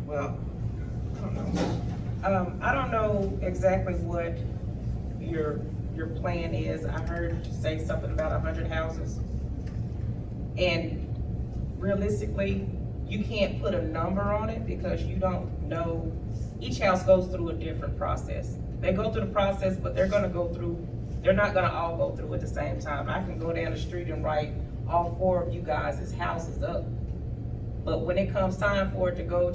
well, I don't know. I don't know exactly what your plan is. I heard you say something about 100 houses. And realistically, you can't put a number on it because you don't know, each house goes through a different process. They go through the process, but they're not gonna all go through at the same time. I can go down the street and write all 4 of you guys' houses up. But when it comes time for it to go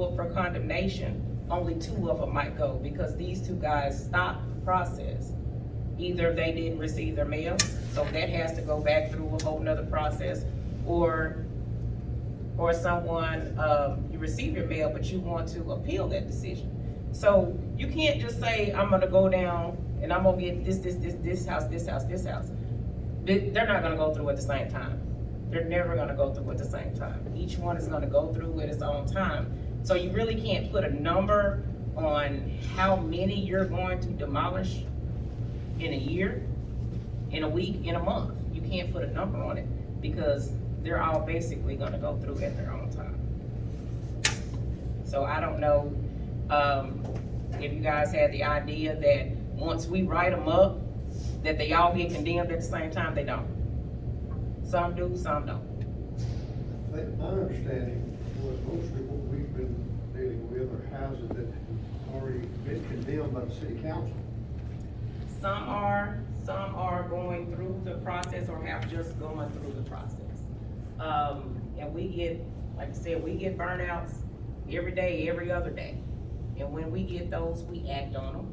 up for condemnation, only 2 of them might go because these 2 guys stopped the process. Either they didn't receive their mail, so that has to go back through a whole nother process, or someone, you receive your mail, but you want to appeal that decision. So you can't just say, I'm gonna go down and I'm gonna get this house. They're not gonna go through at the same time. They're never gonna go through at the same time. Each one is gonna go through at its own time. So you really can't put a number on how many you're going to demolish in a year, in a week, in a month. You can't put a number on it because they're all basically gonna go through at their own time. So I don't know, if you guys had the idea that once we write them up, that they all get condemned at the same time. They don't. Some do, some don't. I think my understanding was mostly what we've been dealing with are houses that have already been condemned by the city council. Some are going through the process or have just gone through the process. And we get, like I said, we get burnouts every day, every other day. And when we get those, we act on them.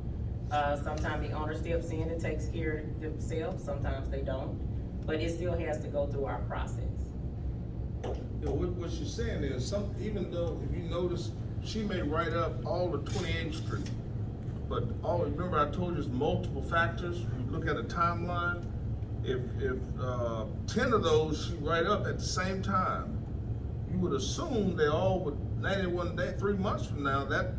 Sometimes the owner steps in and takes care of themselves, sometimes they don't, but it still has to go through our process. You know, what she's saying is, even though, if you notice, she may write up all of 28th Street, but remember I told you there's multiple factors. You look at a timeline, if 10 of those she write up at the same time, you would assume they all would, 91 days, 3 months from now, that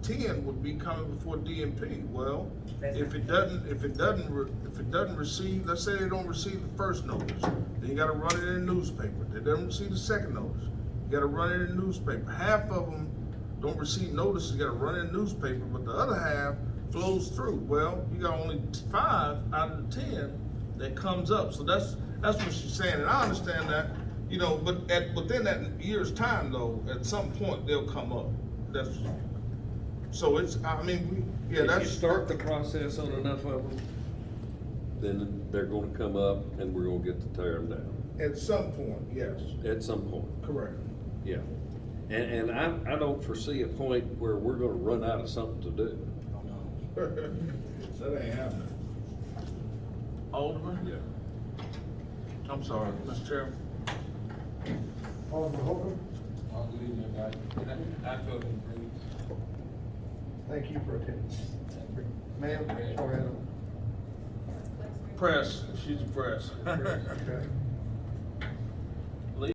10 would be coming before DMP. Well, if it doesn't receive, let's say they don't receive the first notice, then you gotta run it in the newspaper. They don't receive the second notice, you gotta run it in the newspaper. Half of them don't receive notice, you gotta run it in the newspaper, but the other half flows through. Well, you got only 5 out of the 10 that comes up. So that's what she's saying, and I understand that, you know, but within that year's time though, at some point they'll come up. So it's, I mean, If you start the process on enough of them, then they're gonna come up and we're gonna get to tear them down. at some point, yes, At some point, correct. yeah. And I don't foresee a point where we're gonna run out of something to do. That ain't happening. Alderman? Yeah. I'm sorry, Mr. Chairman. Alderman Holcomb, I'll leave you guys. I totally agree. thank you for attending. Ma'am, sorry, Press, she's a press. okay.